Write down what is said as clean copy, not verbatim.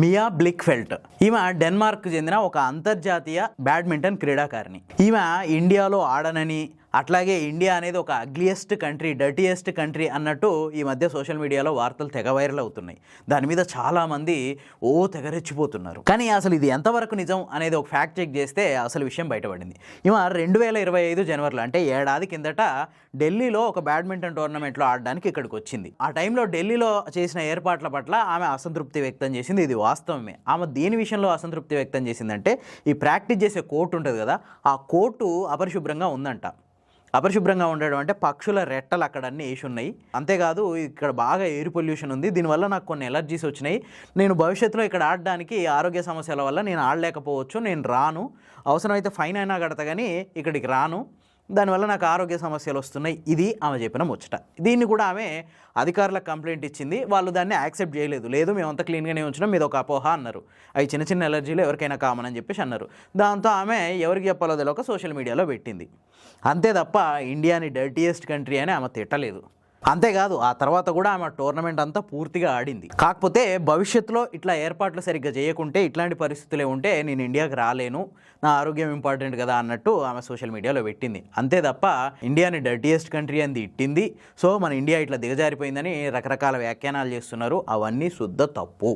మియా బ్లిక్ఫెల్ట్. ఈమె డెన్మార్క్ చెందిన ఒక అంతర్జాతీయ బ్యాడ్మింటన్ క్రీడాకారిణి. ఈమె ఇండియాలో ఆడనని, అట్లాగే ఇండియా అనేది ఒక అగ్లియెస్ట్ కంట్రీ, డర్టీయెస్ట్ కంట్రీ అన్నట్టు ఈ మధ్య సోషల్ మీడియాలో వార్తలు తెగ వైరల్ అవుతున్నాయి. దాని మీద చాలామంది తెగరెచ్చిపోతున్నారు. కానీ అసలు ఇది ఎంతవరకు నిజం అనేది ఒక ఫ్యాక్ట్ చెక్ చేస్తే అసలు విషయం బయటపడింది. ఈమె 2025 జనవరిలో, అంటే ఏడాది కిందట ఢిల్లీలో ఒక బ్యాడ్మింటన్ టోర్నమెంట్లో ఆడడానికి ఇక్కడికి వచ్చింది. ఆ టైంలో ఢిల్లీలో చేసిన ఏర్పాట్ల పట్ల ఆమె అసంతృప్తి వ్యక్తం చేసింది. ఇది వాస్తవమే. ఆమె దేని విషయంలో అసంతృప్తి వ్యక్తం చేసిందంటే, ఈ ప్రాక్టీస్ చేసే కోర్టు ఉంటుంది కదా, ఆ కోర్టు అపరిశుభ్రంగా ఉందంట. అపరిశుభ్రంగా ఉండడం అంటే పక్షుల రెట్టలు అక్కడ అన్నీ వేసి ఉన్నాయి. అంతేకాదు ఇక్కడ బాగా ఎయిర్ పొల్యూషన్ ఉంది, దీనివల్ల నాకు కొన్ని ఎలర్జీస్ వచ్చినాయి, నేను భవిష్యత్తులో ఇక్కడ ఆడడానికి ఆరోగ్య సమస్యల వల్ల నేను ఆడలేకపోవచ్చు, నేను రాను, అవసరమైతే ఫైన్ అయినా కడతా కానీ ఇక్కడికి రాను, దానివల్ల నాకు ఆరోగ్య సమస్యలు వస్తున్నాయి. ఇది ఆమె చెప్పిన ముచ్చట. దీన్ని కూడా ఆమె అధికారులకు కంప్లైంట్ ఇచ్చింది. వాళ్ళు దాన్ని యాక్సెప్ట్ చేయలేదు. లేదు, మేమంతా క్లీన్గానే ఉంచినాం, మీద ఒక అపోహ అన్నారు. అవి చిన్న చిన్న ఎలర్జీలు ఎవరికైనా కామన్ అని చెప్పేసి అన్నారు. దాంతో ఆమె ఎవరికి చెప్పాలో తెలియక సోషల్ మీడియాలో పెట్టింది. అంతే తప్ప ఇండియాని డర్టీయెస్ట్ కంట్రీ అని ఆమె తిట్టలేదు. అంతేకాదు ఆ తర్వాత కూడా ఆమె టోర్నమెంట్ అంతా పూర్తిగా ఆడింది. కాకపోతే భవిష్యత్తులో ఇట్లా ఏర్పాట్లు సరిగ్గా చేయకుంటే, ఇట్లాంటి పరిస్థితులే ఉంటే నేను ఇండియాకి రాలేను, నా ఆరోగ్యం ఇంపార్టెంట్ కదా అన్నట్టు ఆమె సోషల్ మీడియాలో పెట్టింది. అంతే తప్ప ఇండియాని డర్టీయెస్ట్ కంట్రీ అని ఇట్టింది, సో మన ఇండియా ఇట్లా దిగజారిపోయిందని రకరకాల వ్యాఖ్యానాలు చేస్తున్నారు. అవన్నీ శుద్ధ తప్పు.